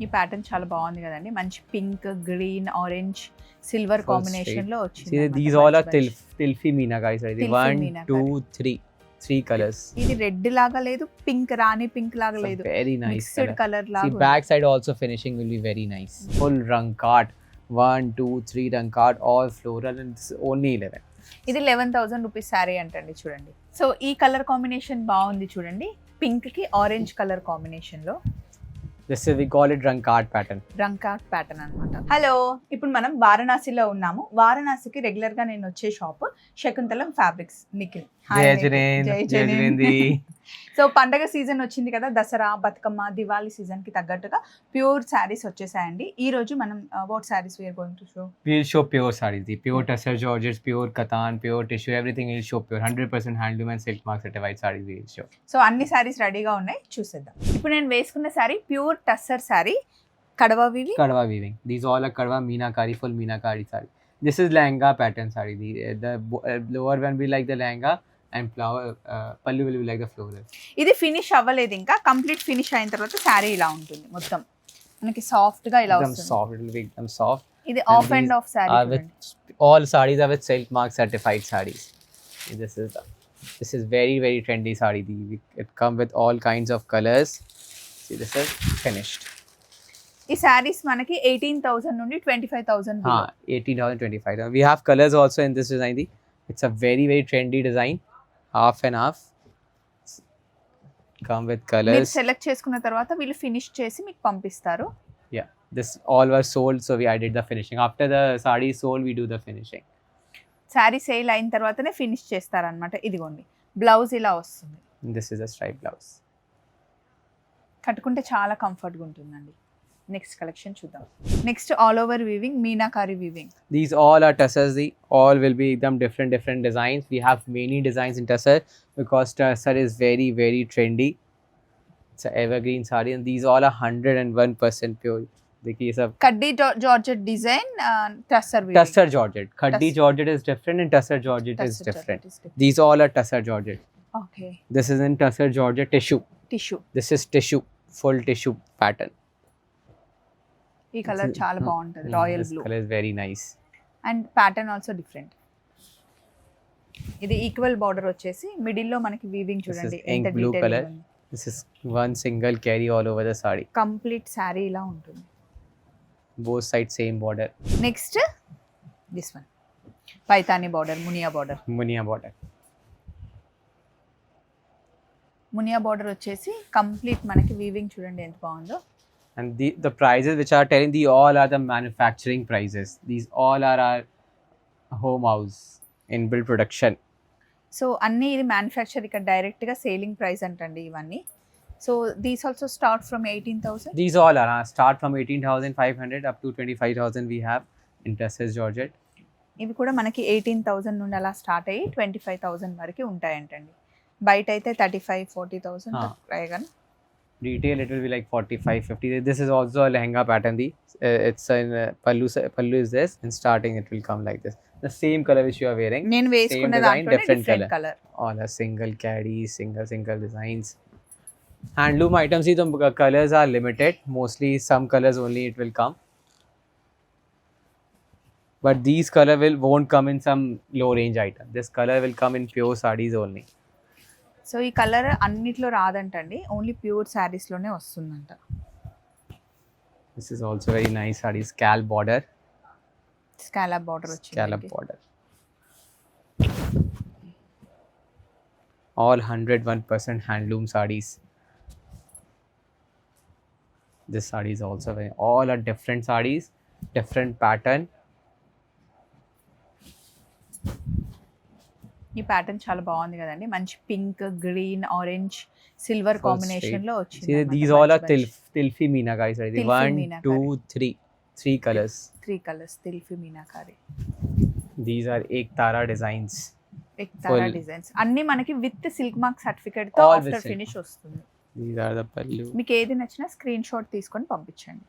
ఈ ప్యాటర్న్ చాలా బాగుంది కదండి. మంచి pink, green, orange, silver Full combination లో See, వచ్చింది. these all are Tilfi Meenakari sarees. Tilfi One, Meenakari. two, three colors. ఇది రెడ్ లాగా లేదు, పింక్ రాణి పింక్ లాగా It's a లేదు, very nice mixed color. Colour See, లాగా back side also finishing will be very nice. Full rankat. 1, 2, 3 rankat, all floral, and it's only 11. ఇది 11,000 rupees sari అంటండి. చూడండి, so ఈ కలర్ కాంబినేషన్ బాగుంది చూడండి. పింక్ కి ఆరెంజ్ కలర్ కాంబినేషన్ లో This is, we call it rankat pattern. Rankat pattern అన్నమాట. Hello, ఇప్పుడు మనం వారణాసిలో ఉన్నాము. వారణాసికి రెగ్యులర్ గా నేను వచ్చే shop Shakuntalam fabrics. Nikhil, hi Jai Nikhil. Jinesh, Jai Jai జైనేంది. Jinendi. సో పండగ సీజన్ వచ్చింది కదా, దసరా, బతుకమ్మ, దివాళీ సీజన్ కి తగ్గట్టుగా ప్యూర్ శారీస్ వచ్చేసాయండి. ఈ రోజు మనం what saris we are going to show. We'll show pure sarees. The pure tussar georgettes, pure katan, pure tissue, everything will show pure 100% handloom and silk mark certified sarees we will show. So అన్ని శారీస్ రెడీగా ఉన్నాయి, చూసేద్దాం. ఇప్పుడు నేను వేసుకున్న sari pure tussar sari, Kadwa వివి. Kadwa weaving. These all are Kadwa Meenakari, full Meenakari saree. This is lehenga pattern saree. The lower one will like the lehenga and flower pallu will be like the floral. ఇది finish అవ్వలేదు ఇంకా, complete finish అయిన తర్వాత శారీ ఇలా ఉంటుంది. మొత్తం మనకి soft గా ఇలా Ekdam వస్తుంది. soft, it will be ekdam soft. ఇది And of and these of sari. Are with all sarees are with silk mark certified sarees. This is very very trendy saree. It come with all kinds of colors. See, this is finished. ఈ శారీస్ మనకి 18,000 నుండి 25,000. 18,000, 25,000. We have colors also in this design. It's a very very trendy design. Half and half. Come with మీరు colors. Select చేసుకున్న తర్వాత వీళ్ళు finish చేసి మీకు పంపిస్తారు. Yeah, this all were sold, so I did the finishing. After the saree is sold, we do the finishing. Sari sale అయిన తర్వాతనే finish చేస్తారనమాట. ఇదిగోండి, బ్లౌజ్ ఇలా వస్తుంది. This is a striped blouse. కట్టుకుంటే చాలా కంఫర్ట్గా ఉంటుందండి. నెక్స్ట్ కలెక్షన్ చూద్దాం. Next all over weaving, meenakari weaving. These all are tussars. All will be them different designs. We have many designs in tussar because tussar is very very trendy. It's an evergreen saree, and these all are 101% pure. देखिए सब కడ్డీ georgette design, tussar weaving. tussar georgette. Khaddi Tussar. georgette is different, and tussar georgette is different. These all are tussar georgette. Okay, This is in tussar georgette tissue. Tissue. This is tissue, full tissue pattern. ఈ colour చాలా బాగుంటుంది, royal This blue. color is very nice. And pattern also different. ఇది equal border వచ్చేసి middle లో మనకి weaving This is చూడండి ink ఎంత blue detail color. ఉంది. This is one single carry all over the saree. Complete sari ఇలా ఉంటుంది. Both sides same border. Next this one, Paithani border, Muniya border. Munia border. Muniya border వచ్చేసి complete మనకి weaving చూడండి ఎంత బాగుందో. And the prices which are telling, the all are the manufacturing prices. These all are our home house inbuilt production. So అన్నీ ఇది manufacture, ఇక్కడ డైరెక్ట్గా selling price అంటండి ఇవన్నీ. So these also start from 18,000. These all are start from 18,500 up to 25,000 we have in tussar georgette. ఇవి కూడా మనకి 18,000 నుండి అలా స్టార్ట్ అయ్యి 25,000 వరకు ఉంటాయంటండి. బయట అయితే 35,000-40,000 Ah. కానీ. Retail it will be like 45-50. This is also a lehenga pattern. It's in pallu is this, and starting it will come like this. The same color which you are wearing. నేను వేసుకున్న design, దాంట్లో different different colour. All are single carry, single designs. Handloom items, the colors are limited. Mostly some colors only it will come. But these color won't come in some low range item. This color will come in pure sarees only. So ఈ colour అన్నిట్లో రాదంటండి, only pure saris లోనే వస్తుందంట. This is also very nice saree. Scalp border. Scallop border వచ్చింది. Scallop border. All 101% handloom sarees. This saree is also very, all are different sarees, different pattern. ఈ pattern చాలా బాగుంది కదండి. మంచి pink, green, orange, silver Full combination లో వచ్చింది. See, these all are Tilfi Meenakari sarees. Tilfi 1, Meenakari. 2, 3. 3 colors. 3 colours Tilfi Meenakari. These are Ek Tara designs. Ektara Full. Designs అన్ని మనకి with silk mark certificate తో All with after silk finish వస్తుంది. These are the pallu. మీకు ఏది నచ్చినా screen shot తీసుకొని పంపించండి.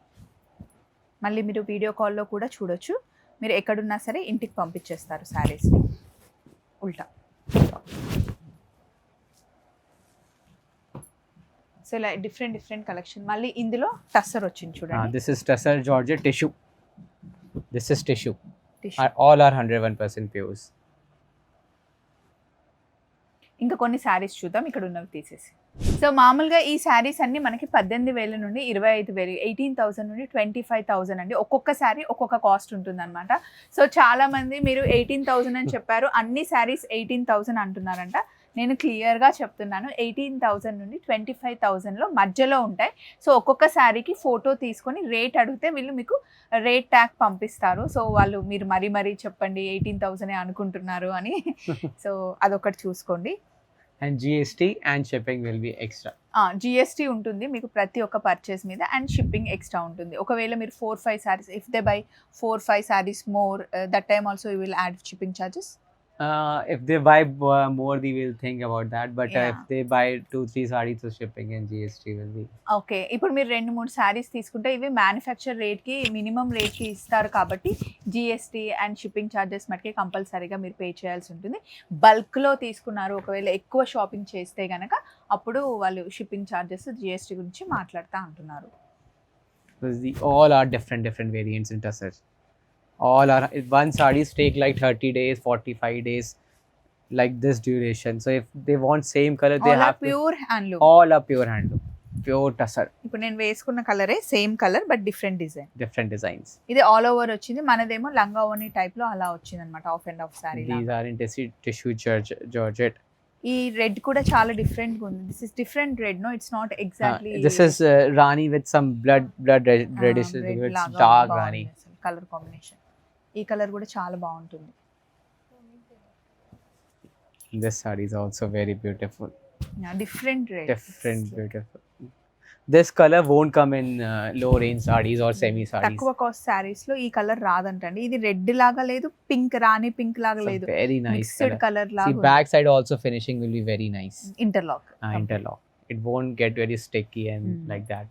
మళ్ళీ మీరు వీడియో కాల్లో కూడా చూడొచ్చు. మీరు ఎక్కడున్నా సరే ఇంటికి పంపించేస్తారు శారీస్ని. ఉల్టా సో ఇలా డిఫరెంట్ కలెక్షన్. మళ్ళీ ఇందులో టస్సర్ వచ్చింది చూడండి. This is Tussar Georgette tissue. This is tissue. Tissue. All are 101% pures. ఇంకా కొన్ని శారీస్ చూద్దాం, ఇక్కడ ఉన్నవి తీసేసి. సో మామూలుగా ఈ శారీస్ అన్ని మనకి 18,000 నుండి 25,000, 18,000 నుండి 25,000 అండి. ఒక్కొక్క శారీ ఒక్కొక్క కాస్ట్ ఉంటుందన్నమాట. సో చాలా మంది మీరు 18,000 అని చెప్పారు, అన్ని శారీస్ 18,000 అంటున్నారంట. నేను క్లియర్గా చెప్తున్నాను, 18,000 నుండి 25,000లో మధ్యలో ఉంటాయి. సో ఒక్కొక్క శారీకి ఫోటో తీసుకొని రేట్ అడిగితే వీళ్ళు మీకు రేట్ ట్యాగ్ పంపిస్తారు. సో వాళ్ళు మీరు మరీ చెప్పండి 18,000 అనుకుంటున్నారు అని. సో అదొకటి చూసుకోండి. And GST and shipping will be extra. GST ఉంటుంది మీకు ప్రతి ఒక్క పర్చేస్ మీద, అండ్ షిప్పింగ్ ఎక్స్ట్రా ఉంటుంది. ఒకవేళ మీరు 4-5 saris, if they by 4-5 saris more, that time also you will add shipping charges. If they buy more, they will think about that. But Yeah. if they buy 2-3 sarees, so shipping and GST will be. Okay, ఇప్పుడు మీరు 2-3 శారీస్ తీసుకుంటే ఇవి manufacture రేట్కి, minimum రేట్కి ఇస్తారు కాబట్టి GST and shipping charges మటుకే కంపల్సరీగా మీరు పే చేయాల్సి ఉంటుంది. బల్క్లో తీసుకున్నారు, ఒకవేళ ఎక్కువ షాపింగ్ చేస్తే కనుక అప్పుడు వాళ్ళు షిప్పింగ్ ఛార్జెస్ జిఎస్టీ గురించి మాట్లాడుతూ అంటున్నారు. All are different variants in Tussar. All are, one sarees take like 30 days, 45 days, like this duration. So if they want same color, they All are have to. pure handloom. All are pure handloom, pure Tussar, ఇప్పుడు నేను వేసుకున్న కలరే same colour but different design. different designs. ఇది all over వచ్చింది, మనదేమో లంగా ఓని type లో అలా వచ్చింది అనమాట, half and half sari. These are in tissue Georgette. ఈ రెడ్ కూడా చాలా డిఫరెంట్ గా ఉంది. This is different red, no it's not exactly. This is Rani with some reddish, it's dark Rani. Colour combination. ఈ కలర్ కూడా చాలా బాగుంటుంది. This saree is also very beautiful. Different red, Beautiful. This color won't come in low range sarees or semi sarees. తక్కువ cost saris లో ఈ colour రాదంటండి. ఇది red లాగా లేదు, పింక్, రాణి పింక్ లాగా It's a లేదు, very nice mixed color. Colour See, లాగా. back side also finishing will be very nice. Interlock. Interlock. It won't get very sticky and Mm. like that.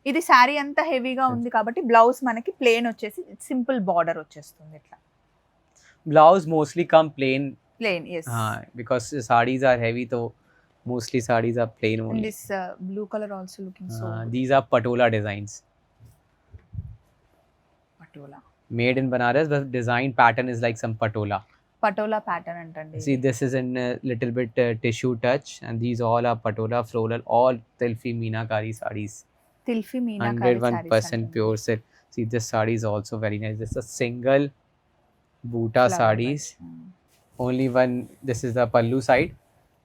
ఇది శారీ అంతా హెవీగా ఉంది కాబట్టి బ్లౌజ్ మనకి ప్లేన్ వచ్చేసి సింపుల్ బార్డర్ వచ్చేస్తుంది ఇట్లా. Blouse mostly come plain plain, yes. because the sarees are heavy, so mostly sarees are plain And only. this blue color also looking so These are patola designs. patola. Made in Banaras, the design pattern is like some patola. Patola pattern అంటండి. See, this is in a little bit tissue touch, and these all are patola floral, all Tilfi Meenakari sarees. Tilfi Meenakari 101% pure silk. See, this saree is also very nice. This is a single buta sarees. Only one. This is the pallu side,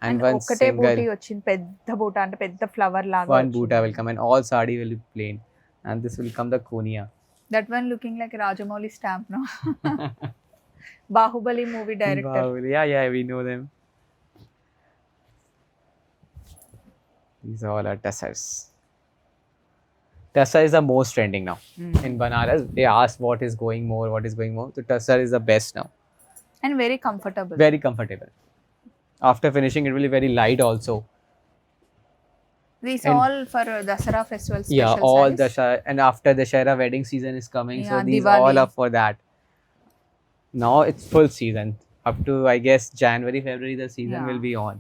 and one ఒకటే single బూటీ వచ్చింది, పెద్ద బూట అంటే పెద్ద flower లాగా. one buta will come, and all saree will be plain, and this will come the konia. That one looking like Rajamouli stamp, no? Baahubali movie director. Wow, yeah, we know them. These all are Tussars. Tussar is the most trending now in Banaras. They ask what is going more. So Tussar is the best now. And very comfortable. Very comfortable. After finishing, it will be very light also. These And- all for Dasara festival special. Yeah, all Dussehra, and after Dussehra wedding season is coming, so Yeah, these Diwali. all are for that. Now it's full season. Up to, I guess, January, February, the season Yeah. will be on.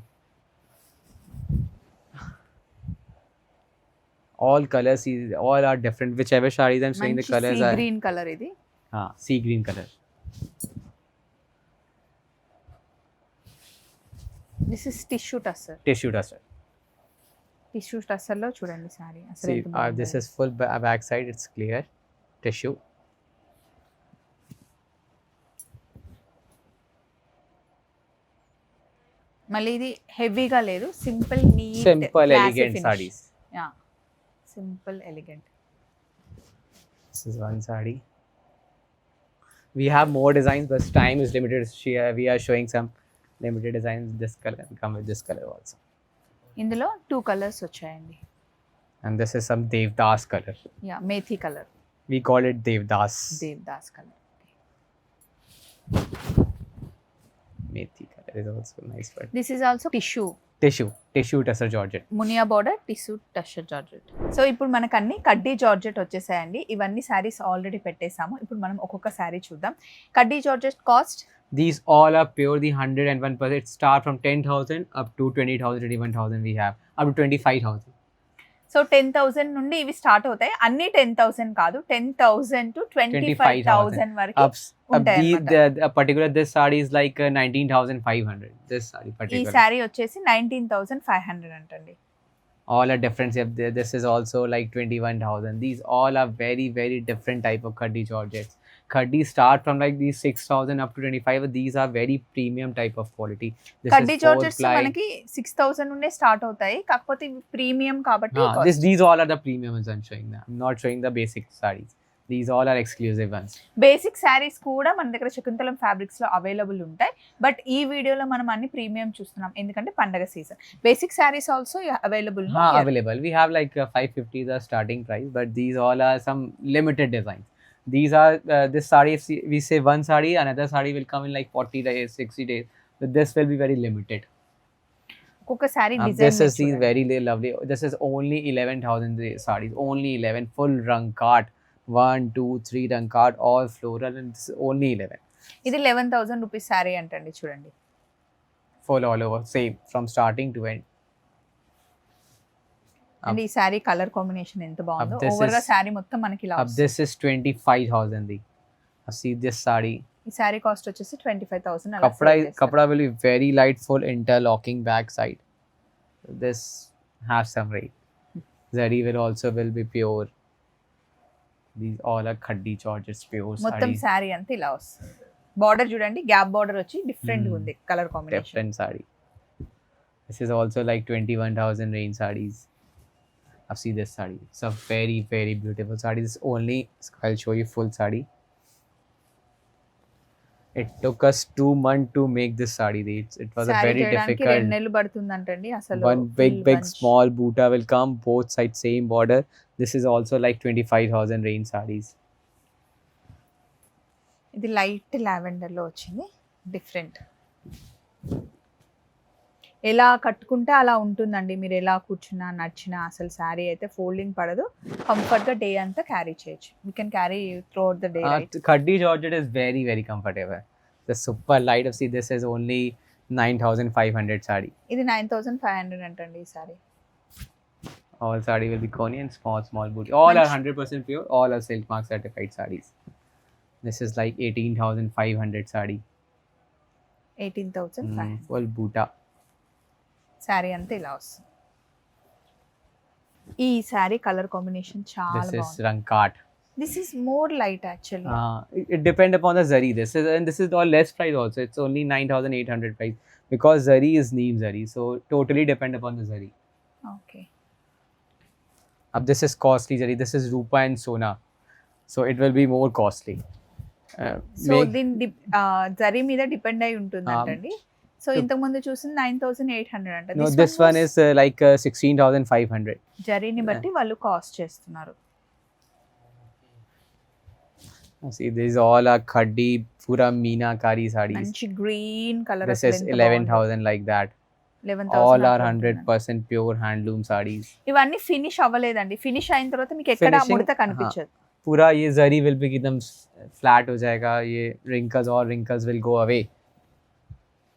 All colors, all are different. Whichever sarees I'm showing, the colors are green colour ఇది. sea green color. This is tissue tussar. Tissue Dussehra. Tissue tussar లో చూడండి sorry అసలు See, ఎంత బాగుందో. this is full back side. It's clear tissue. మళ్ళీ ఇది హెవీగా లేదు, simple neat Simple, elegant sarees. Yeah, simple elegant. This is one saree. We have more designs, but time is limited. We are showing some limited designs. This color and come with this color also. ఇందులో 2 colours వచ్చాయండి. And this is some Devdas color. Yeah, methi colour, We call it Devdas. Devdas colour. Methi color is also nice, but this is also tissue tissue Tussar Georgette. Muniya border tissue tussar georgette. So ఇప్పుడు మనకు అన్ని కడ్డీ georgette వచ్చేసాయండి. ఇవన్నీ saris already పెట్టేసాము. ఇప్పుడు మనం ఒక్కొక్క శారీ చూద్దాం. కడ్డీ georgette cost, These all are purely 101%. Start from 10,000 up to 20,000, 21,000 we have. Up to 25,000. So 10,000 నుండి ఇవి స్టార్ట్ అవుతాయి. అన్ని 10,000 కాదు, 10,000 to 25,000 వరకు ఉంటాయి అన్నమాట. particular this saree is like 19,500. This saree ఈ particular. శారీ వచ్చేసి 19,500 అంటండి. All are different. This is also like 21,000. These all are very very different type of khadi georgettes. Khadi start from like these 6,000 up to 25. These are very premium type of quality. This కడ్డీ is georgettes 4 ply. మనకి 6,000 నుండే start అవుతాయి, కాకపోతే ఇవి premium కాబట్టి These all are the premium ones I'm showing now. I'm not showing the basic sarees. These all are exclusive ones. Basic saris కూడా మన దగ్గర శకుంతలం ఫ్యాబ్రిక్స్ లో అవైలబుల్ ఉంటాయి. బట్ ఈ వీడియోలో మనం అన్ని ప్రీమియం చూస్తున్నాం ఎందుకంటే పండగ season. Basic saris also available. Available. We have like 550 is the starting price, but these all are some limited designs. These are this saree. If we say one saree, another saree will come in like 40 days, 60 days. But this will be very limited. ఒక్కొక్క sari This is these very lovely. This is only 11,000 sarees. Only 11 full rankat. 1, 2, 3 rankat, all floral, and this is only 11. ఇది 11,000 rupees sari అంటండి, చూడండి. Full all over, same from starting to end. And ఈ sari colour combination ఎంత బాగుందో. this over గా is- sari మొత్తం మనకి ఇలా వస్తుంది. This is 25,000. See this saree. ఈ శారీ కాస్ట్ వచ్చేసి 25,000. Kapda will be very light, full interlocking back side. This has some rate. Zari will also be pure. These all are khadi georgettes pure మొత్తం sarees. Sari అంతా ఇలా వస్తుంది. Border చూడండి, gap border వచ్చి different ఉంది colour combination. Different saree. This is also like 21,000 range sarees. I've seen this saree. It's a very very beautiful saree. This only, I'll show you full saree. It took us 2 months to make this saree. It was a sari very చేయడానికి 2 difficult. నెలలు పడుతుందంటండి అసలు. One big full big bunch. small buta will come, both sides same border. This is also like 25,000 range sarees. ఇది light lavender లో వచ్చింది, different. ఎలా కట్టుకుంటే అలా ఉంటుందండి. మీరు ఎలా కూర్చున్నా నడిచినా అసలు శారీ అయితే ఫోల్డింగ్ పడదు. కంఫర్ట్ గా డే అంతా క్యారీ చేయొచ్చు. You can carry through out the day. Khadi georgette is very very comfortable. The super light of, see this is only 9,500 saree. ఇది 9,500 అంటండి ఈ sari. All saree will be Koni and small booty. All are 100% pure. All are silk mark certified sarees. This is like 18,500 saree. 18,500 Full buta. Sari అంతా ఇలా వస్తుంది. ఈ sari colour combination చాలా This is బాగుంది. rankat. This is more light actually. It depends upon the zari. This is all less price also. It's only 9,800 price because zari is neem zari. So totally depend upon the zari. Okay. This is costly zari. This is rupa and sona. So it will be more costly. So దీని జరీ మీద depend అయి ఉంటుంది అంటండి. So ఇంతకు ముందు చూసింది 9,800 అంట. No, this one is like 16,500. జరీని బట్టి వాళ్ళు కాస్ట్ చేస్తున్నారు. See, these all are khadi, pura meenakari sarees. మంచి green colour. This is 11,000 like that. 11,000. All are 100% pure handloom sarees. ఇవన్నీ ఫినిష్ అవ్వలేదండి. ఫినిష్ అయిన తర్వాత మీకు ఎక్కడ Finishing, ముడత కనిపించదు. पूरा ये जरी will be एकदम flat हो जाएगा. ये wrinkles will go away.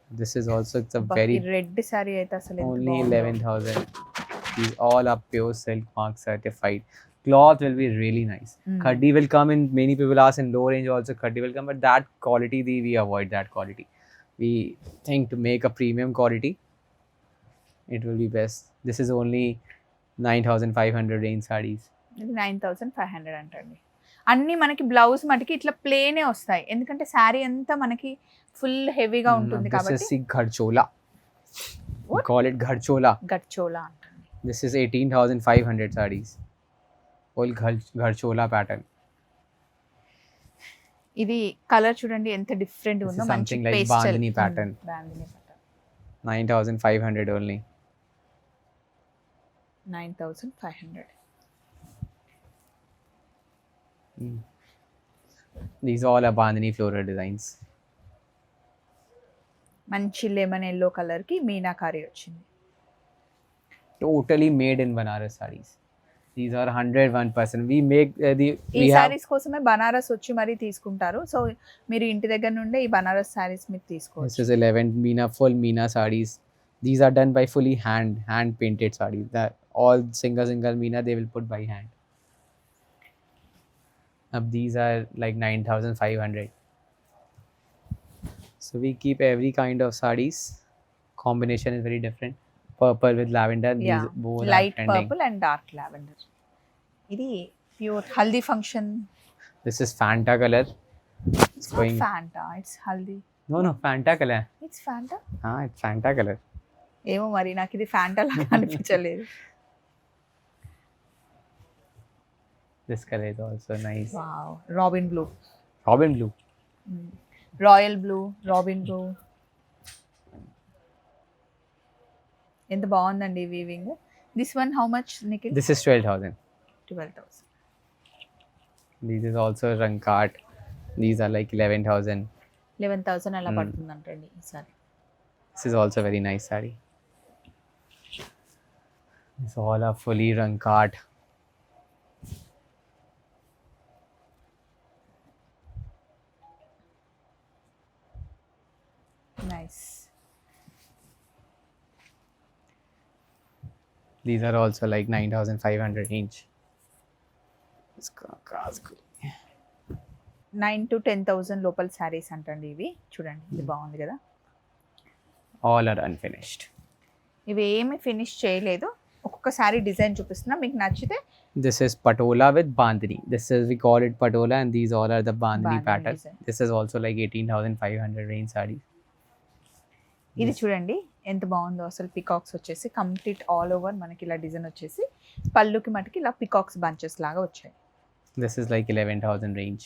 This is also, it's a very red sorry అయితే అసలు ఎంత only బాగుందో. 11,000. These all are pure silk mark certified. Cloth will be really nice. Khadi will come in, many people ask in low range also khadi will come, but that quality we avoid that quality. We think to make a premium quality, it will be best. This is only 9,500 range sarees. ఇది 9,500 అంటండి. అన్ని మనకి blouse మటుకి ఇట్లా ప్లేనే వస్తాయి, ఎందుకంటే శారీ అంతా మనకి ఫుల్ హెవీగా ఉంటుంది This కాబట్టి. is ghadchola. We What? call it ghadchola. గట్చోలా అంటండి. This is 18,500 sarees. All ghadchola pattern. ఇది కలర్ చూడండి ఎంత డిఫరెంట్ This ఉందో. is మంచి something like pastel bandhani pattern. Bandhani pattern. 9,500 only. 9,500. These all are bandhani floral designs. మంచి lemon yellow colour కి మీనాకారి వచ్చింది. Totally made in Banaras sarees. These are 101%. We make ఈ we have saris కోసమే బనారస్ వచ్చి మరీ తీసుకుంటారు. సో మీరు ఇంటి దగ్గర నుండే ఈ బనారస్ సారీస్ మీరు this తీసుకోవచ్చు. is 11 full Meena sarees. These are done by fully hand painted sarees. That all single meena they will put by hand. These are like 9,500. So we keep every kind of sarees. Combination is very different. Purple with lavender. Yeah, These both light are trending. purple and dark lavender. ఇది pure haldi function. This is Fanta color. It's not going- Fanta, it's haldi. No, Fanta color. It's Fanta. It's Fanta color. ఏమో మరి నాకు ఇది Fanta లాగా అనిపించలేదు. This color is also nice. Wow, robin blue, Robin blue. Royal blue, robin blue. ఎంత బాగుందండి weaving. This one how much Nikhil? This is 12,000. 12,000. This is also Rankart. These are like 11,000. 11,000 అలా పడుతుందంటండి ఈసారి. This is also very nice saree. It's all a fully Rankart. Nice. These are also like 9,500 each. It's 9 to 10,000 లోపల శారీస్ అంటండి ఇవి. చూడండి ఇది బాగుంది కదా. all are unfinished. ఇవి ఏమి ఫినిష్ చేయలేదు. ఒక్కొక్క శారీ డిజైన్ చూపిస్తున్నా, మీకు నచ్చితే This is Patola with Bandhani. This is, we call it Patola, and these all are the Bandhani Bandhani pattern. design. This is also like 18,500 range sarees. ఇది చూడండి ఎంత బాగుందో అసలు. పికాక్స్ వచ్చేసి కంప్లీట్ ఆల్ ఓవర్ మనకి ఇలా డిజైన్ వచ్చేసి, పళ్ళుకి మటుకి ఇలా పికాక్స్ బంచెస్ లాగా వచ్చాయి. This is like 11,000 range.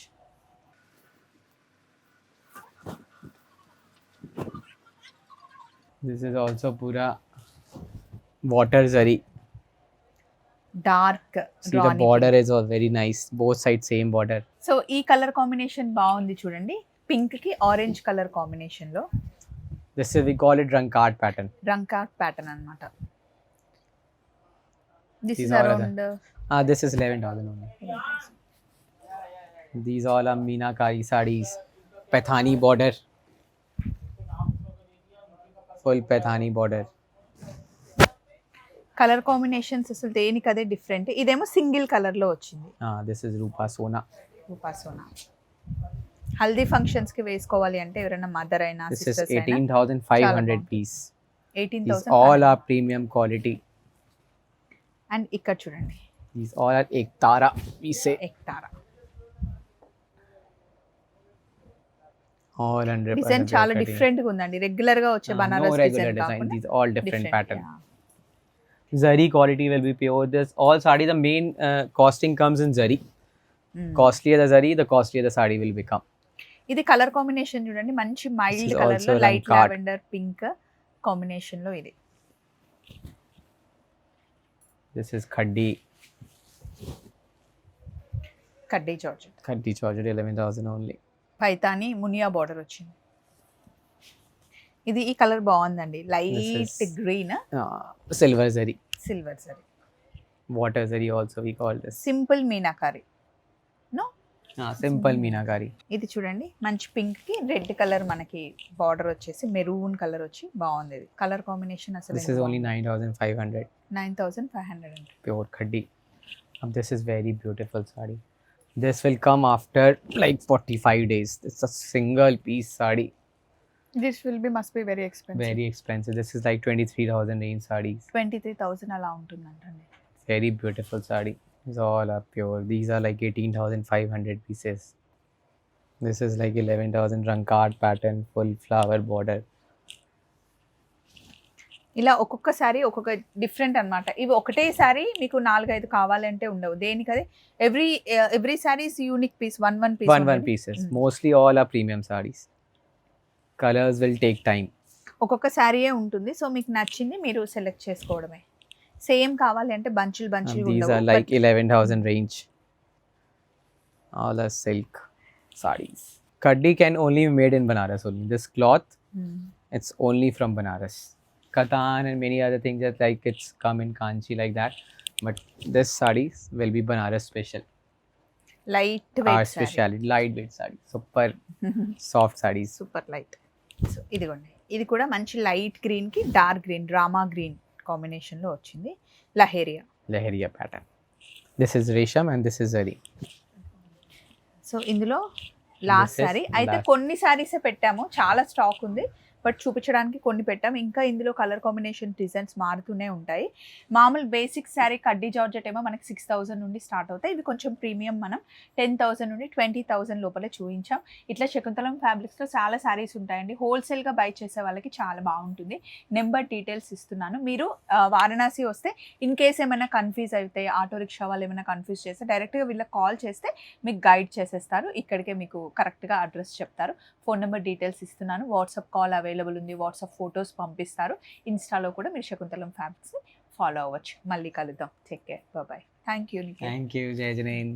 This is also pura water zari. Dark See the border is all very nice. Both sides same border. So ఈ కలర్ కాంబినేషన్ బాగుంది చూడండి. పింక్ కి ఆరెంజ్ కలర్ కాంబినేషన్ లో This is, we call it Rankart pattern. Rankat pattern అన్నమాట. This These is are around This is 11,000 only. These all are Meenakari sarees. Paithani border. Full Paithani border. Colour combinations అసలు దేనికి అదే different. ఇదేమో single colour లో వచ్చింది. This is Rupa Sona. Rupasona. Haldi functions కి వేసుకోవాలి అంటే ఎవరైనా మదర్ అయినా This is సిస్టర్స్ అయినా 18,500 piece. These 18,000. all are premium quality. And ఇక్కడ చూడండి These all are Ektara, we say. ఎక్తారా. All 100%. Design చాలా cutting. డిఫరెంట్ గా ఉందండి. రెగ్యులర్ గా వచ్చే No Banaras regular design design. కాకుండా These all different different, pattern. yeah. Zari quality will be pure. This all sari, the main costing comes in zari. Costlier the zari, the costlier the sari will become. ఇది colour combination చూడండి, మంచి mild is colour లో also light Rankart. Lavender pink combination లో ఇది. This is Khaddi. Khaddi georgette. Khaddi Georgette 11,000 only. Paithani Muniya border వచ్చింది. ఇది ఈ colour బాగుందండి, light is- green Silver zari. Silver zari. Water zari also we call this. Simple Meenakari. No, Simple Meenakari. ఇది చూడండి మంచి pink కి రెడ్ కలర్ మనకి బార్డర్ వచ్చేసి మెరూన్ కలర్ వచ్చి బాగుంది. ఇది కలర్ కాంబినేషన్ అసలు This is only 9,500. 9,500 అండి. Pure Khaddi. This is very beautiful sari. This will come after like 45 days. It's a single piece sari. This will be must be very expensive. Very expensive. This is like 23,000 range sarees. 23,000 అలా ఉంటుందంటండి. Very beautiful sari. These all are pure. These are like 18,500 pieces. This is like 11,000 Rankart pattern, full flower border. ఇలా ఒక్కొక్క sorry ఒక్కొక్క different అన్నమాట. ఇవి ఒకటే sorry మీకు 4-5 కావాలంటే ఉండవు. దేనికది every sari is unique piece, one piece. One pieces. Mostly all are premium sarees. Colors will take time. ఒక్కొక్క సారీయే ఉంటుంది. సో మీకు నచ్చింది మీరు సెలెక్ట్ చేసుకోవడమే. సేమ్ కావాలి అంటే బంచులు These are like 11,000 range. All are silk sarees. Khaddi can only be made in Banaras only. This cloth, it's only from Banaras. Katan and many other things that like it's come in Kanchi like that. But this sarees will be Banaras special. Light Our weight sari, speciality, lightweight sarees. Super soft sarees. Super light. So ఇదిగోండి, ఇది కూడా మంచి light green కి dark green, drama green combination లో వచ్చింది. Leheria. Leheria pattern. This is Resham and this is Zari. So ఇందులో last This is sari అయితే last. కొన్ని శారీసే పెట్టాము, చాలా స్టాక్ ఉంది బట్ చూపించడానికి కొన్ని పెట్టాము. ఇంకా ఇందులో కలర్ కాంబినేషన్ డిజైన్స్ మారుతూనే ఉంటాయి. మామూలు బేసిక్ శారీ కడ్డీ జార్జెట్ ఏమో మనకి 6,000 నుండి స్టార్ట్ అవుతాయి. ఇవి కొంచెం ప్రీమియం మనం 10,000 నుండి 20,000 లోపలే చూపించాం. ఇట్లా శకుంతలం ఫ్యాబ్రిక్స్లో చాలా శారీస్ ఉంటాయండి. హోల్సేల్గా బై చేసే వాళ్ళకి చాలా బాగుంటుంది. నెంబర్ డీటెయిల్స్ ఇస్తున్నాను. మీరు వారణాసి వస్తే ఇన్ కేస్ ఏమైనా కన్ఫ్యూజ్ అయితే, ఆటో రిక్షా వాళ్ళు ఏమైనా కన్ఫ్యూజ్ చేస్తే డైరెక్ట్గా వీళ్ళకి కాల్ చేస్తే మీకు గైడ్ చేసేస్తారు. ఇక్కడికే మీకు కరెక్ట్గా అడ్రస్ చెప్తారు. ఫోన్ నెంబర్ డీటెయిల్స్ ఇస్తున్నాను. వాట్సాప్ కాల్ అవైలబుల్ ఉంది. వాట్సాప్ ఫొటోస్ పంపిస్తారు. ఇన్స్టాలో కూడా మీరు శకుంతలం ఫ్యాబ్రిక్స్ ఫాలో అవ్వచ్చు. మళ్ళీ కలుద్దాం. Take care. Bye. Thank you. Thank you, Jai Jain.